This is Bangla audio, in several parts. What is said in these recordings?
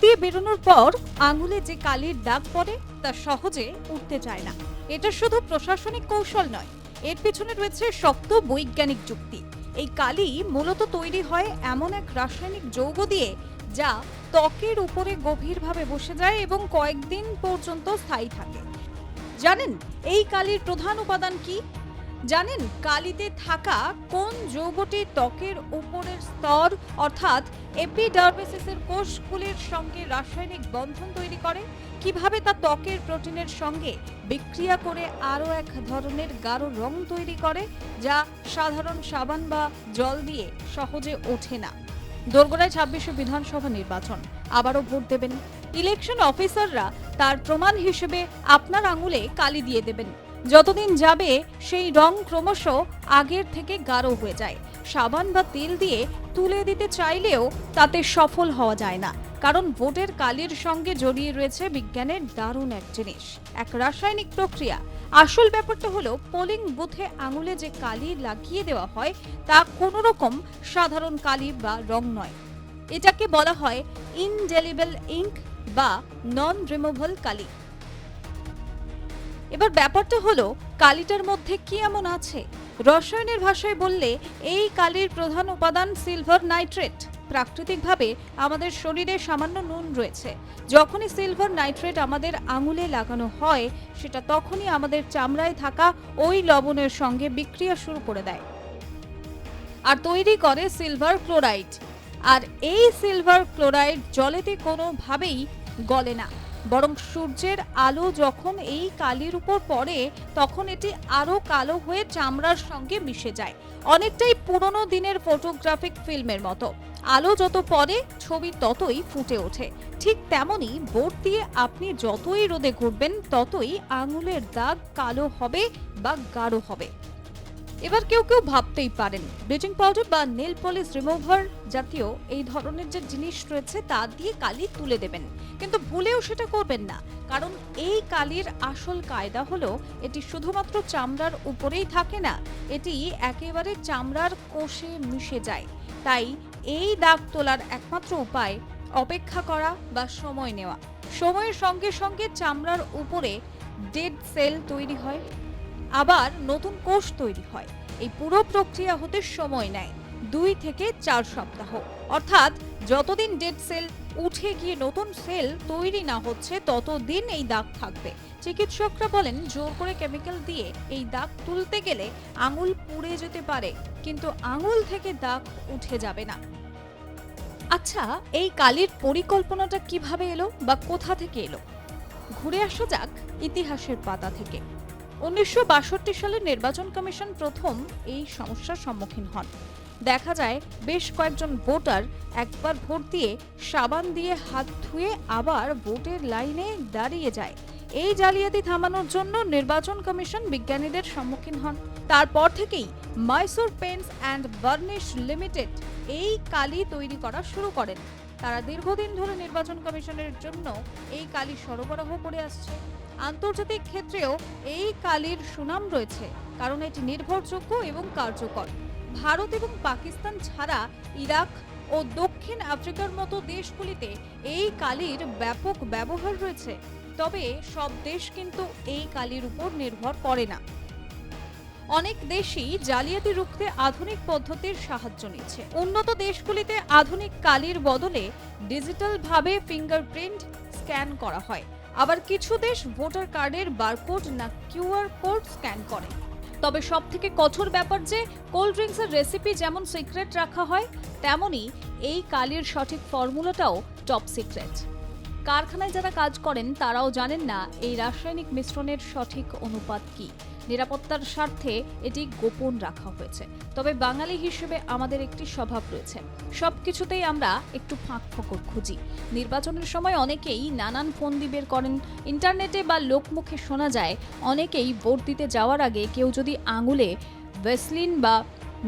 দিয়ে বেরোনোর পর আঙুলে যে কালির দাগ পড়ে তা সহজে উঠতে চায় না। এটা শুধু প্রশাসনিক কৌশল নয়, এর পিছনে রয়েছে শক্ত বৈজ্ঞানিক যুক্তি। এই কালি মূলত তৈরি হয় এমন এক রাসায়নিক যৌগ দিয়ে যা ত্বকের উপরে গভীরভাবে বসে যায় এবং কয়েকদিন পর্যন্ত স্থায়ী থাকে। জানেন এই কালির প্রধান উপাদান কি? জানেন কালিতে থাকা কোন যৌগটি ত্বকের উপরের স্তর অর্থাৎ এপিডার্মিসের কোষগুলির সঙ্গে রাসায়নিক বন্ধন তৈরি করে? কিভাবে তা ত্বকের প্রোটিনের সঙ্গে বিক্রিয়া করে আরও এক ধরনের গাঢ় রং তৈরি করে যা সাধারণ সাবান বা জল দিয়ে সহজে ওঠে না। দোরগোড়ায় ২৬শে বিধানসভা নির্বাচন, আবারও ভোট দেবেন। ইলেকশন অফিসাররা তার প্রমাণ হিসেবে আপনার আঙুলে কালি দিয়ে দেবেন। যতদিন যাবে সেই রং ক্রমশ আগের থেকে গাঢ় হয়ে যায়। সাবান বা তেল দিয়ে তুলে দিতে চাইলেও তাতে সফল হওয়া যায় না, কারণ ভোটের কালির সঙ্গে জড়িয়ে রয়েছে বিজ্ঞানের দারুণ এক জিনিস, এক রাসায়নিক প্রক্রিয়া। আসল ব্যাপারটা হলো পোলিং বুথে আঙুলে যে কালি লাগিয়ে দেওয়া হয় তা কোনো রকম সাধারণ কালি বা রং নয়। এটাকে বলা হয় ইনডেলিবল ইঙ্ক বা নন রিমুভেবল কালি। এবার ব্যাপারটা হলো কালিটার মধ্যে কি এমন আছে? রসায়নের ভাষায় বললে এই কালির প্রধান উপাদান সিলভার নাইট্রেট। প্রাকৃতিকভাবে আমাদের শরীরে সামান্য নুন রয়েছে। যখনই সিলভার নাইট্রেট আমাদের আঙুলে লাগানো হয় সেটা তখনই আমাদের চামড়ায় থাকা ওই লবণের সঙ্গে বিক্রিয়া শুরু করে দেয় আর তৈরি করে সিলভার ক্লোরাইড। আর এই সিলভার ক্লোরাইড জলেতে কোনোভাবেই গলে না, বরং সূর্যের আলো যখন এই কালির উপর পড়ে তখন এটি আরো কালো হয়ে চামড়ার সঙ্গে মিশে যায়। অনেকটাই পুরনো দিনের ফটোগ্রাফিক ফিল্মের মতো। আলো যত পড়ে ছবি ততই ফুটে ওঠে। ঠিক তেমনি বোর্ড দিয়ে আপনি যতই রোদে ঘুরবেন ততই আঙুলের দাগ কালো হবে বা গাঢ় হবে। এবার কেউ কেউ ভাবতেই পারেন ব্লিচিং পাউডার বা নেল পলিশ রিমুভার জাতীয় এই ধরনের যে জিনিস রয়েছে তা দিয়ে কালি তুলে দেবেন, কিন্তু ভুলেও সেটা করবেন না। কারণ এই কালির আসল কায়দা হলো এটি শুধুমাত্র চামড়ার উপরেই থাকে না, এটি একেবারে চামড়ার কোষে মিশে যায়। তাই এই দাগ তোলার একমাত্র উপায় অপেক্ষা করা বা সময় নেওয়া। সময়ের সঙ্গে সঙ্গে চামড়ার উপরে ডেড সেল তৈরি হয়, আবার নতুন কোষ তৈরি হয়। এই পুরো প্রক্রিয়া হতে সময় নেয় ২ থেকে ৪ সপ্তাহ। অর্থাৎ যতদিন ডেড সেল উঠে গিয়ে নতুন সেল তৈরি না হচ্ছে ততদিন এই দাগ থাকবে। চিকিৎসকরা বলেন জোর করে কেমিক্যাল দিয়ে এই দাগ তুলতে গেলে আঙুল পুড়ে যেতে পারে, কিন্তু আঙুল থেকে দাগ উঠে যাবে না। আচ্ছা, এই কালির পরিকল্পনাটা কিভাবে এলো বা কোথা থেকে এলো? ঘুরে আসা যাক ইতিহাসের পাতা থেকে। ১৯৬২ সালে নির্বাচন কমিশন প্রথম এই সমস্যার সম্মুখীন হন। দেখা যায় বেশ কয়েকজন ভোটার একবার ভোট দিয়ে সাবান দিয়ে হাত ধুয়ে আবার ভোটের লাইনে দাঁড়িয়ে যায়। এই জালিয়াতি থামানোর জন্য নির্বাচন কমিশন বিজ্ঞানীদের সম্মুখীন হন। তারপর থেকেই Mysore paints and varnish limited এই কালি তৈরি করা শুরু করেন। তারা দীর্ঘদিন ধরে নির্বাচন কমিশনের জন্য এই কালি সরবরাহ করে আসছে। আন্তর্জাতিক ক্ষেত্রেও এই কালির সুনাম রয়েছে, কারণ এটি নির্ভরযোগ্য এবং কার্যকর। ভারত এবং পাকিস্তান ছাড়া ইরাক ও দক্ষিণ আফ্রিকার মতো দেশগুলিতে এই কালির ব্যাপক ব্যবহার রয়েছে। তবে সব দেশ কিন্তু এই কালির উপর নির্ভর করে না। অনেক দেশই জালিয়াতি রুখতে আধুনিক পদ্ধতির সাহায্য নিচ্ছে। উন্নত দেশগুলিতে আধুনিক কালির বদলে ডিজিটাল ভাবে ফিঙ্গারপ্রিন্ট স্ক্যান করা হয়। আবার কিছু দেশ ভোটার কার্ডের বারকোড না কিউআর কোড স্ক্যান করে। তবে সবথেকে কঠোর ব্যাপার যে কোল্ড ড্রিঙ্কসের রেসিপি যেমন সিক্রেট রাখা হয়, তেমনি এই কালির সঠিক ফর্মুলাটাও টপ সিক্রেট। কারখানায় যারা কাজ করেন তারাও জানেন না এই রাসায়নিক মিশ্রণের সঠিক অনুপাত কি। নিরাপত্তার স্বার্থে এটি গোপন রাখা হয়েছে। তবে বাঙালি হিসেবে আমাদের একটি স্বভাব রয়েছে, সবকিছুতেই আমরা একটু ফাঁক ফোকর খুঁজি। নির্বাচনের সময় অনেকেই নানান ফন্দি বের করেন। ইন্টারনেটে বা লোকমুখে শোনা যায় অনেকেই ভোট দিতে যাওয়ার আগে কেউ যদি আঙুলে ভ্যাসলিন বা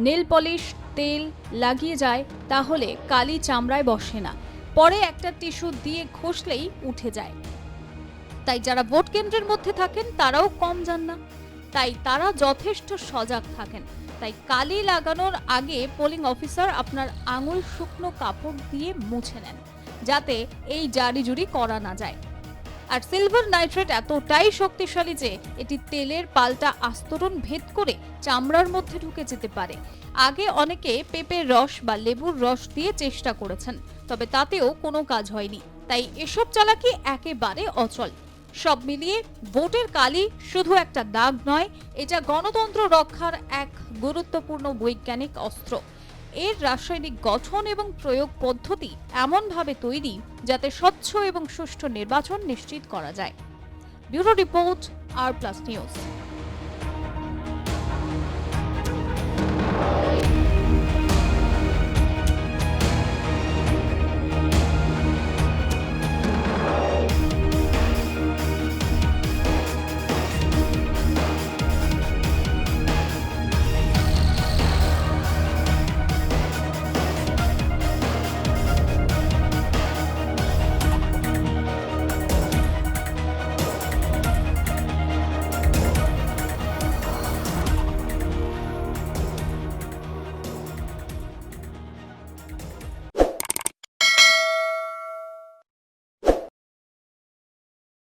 নেল পলিশ তেল লাগিয়ে যায় তাহলে কালি চামড়ায় বসে না, পরে একটা টিস্যু দিয়ে ঘষলেই উঠে যায়। তাই যারা ভোট কেন্দ্রের মধ্যে থাকেন তারাও কম জান না, তাই তারা যথেষ্ট সজাগ থাকেন। তাই কালি লাগানোর আগে পোলিং অফিসার আপনার আঙুল শুকনো কাপড় দিয়ে মুছে নেন। যাতে এই জারিজুরি করা না যায়। আর সিলভার নাইট্রেট এতটাই শক্তিশালী যে এটি তেলের পাল্টা আস্তরণ ভেদ করে চামড়ার মধ্যে ঢুকে যেতে পারে। আগে অনেকে পেঁপের রস বা লেবুর রস দিয়ে চেষ্টা করেছেন, তবে তাতেও কোনো কাজ হয়নি। তাই এসব চালাকি একেবারে অচল। সব মিলিয়ে ভোটের কালি শুধু একটা দাগ নয়, এটা গণতন্ত্র রক্ষার এক গুরুত্বপূর্ণ বৈজ্ঞানিক অস্ত্র। এর রাসায়নিক গঠন এবং প্রয়োগ পদ্ধতি এমনভাবে তৈরি যাতে স্বচ্ছ এবং সুষ্ঠু নির্বাচন নিশ্চিত করা যায়। ব্যুরো রিপোর্ট, আর প্লাস নিউজ।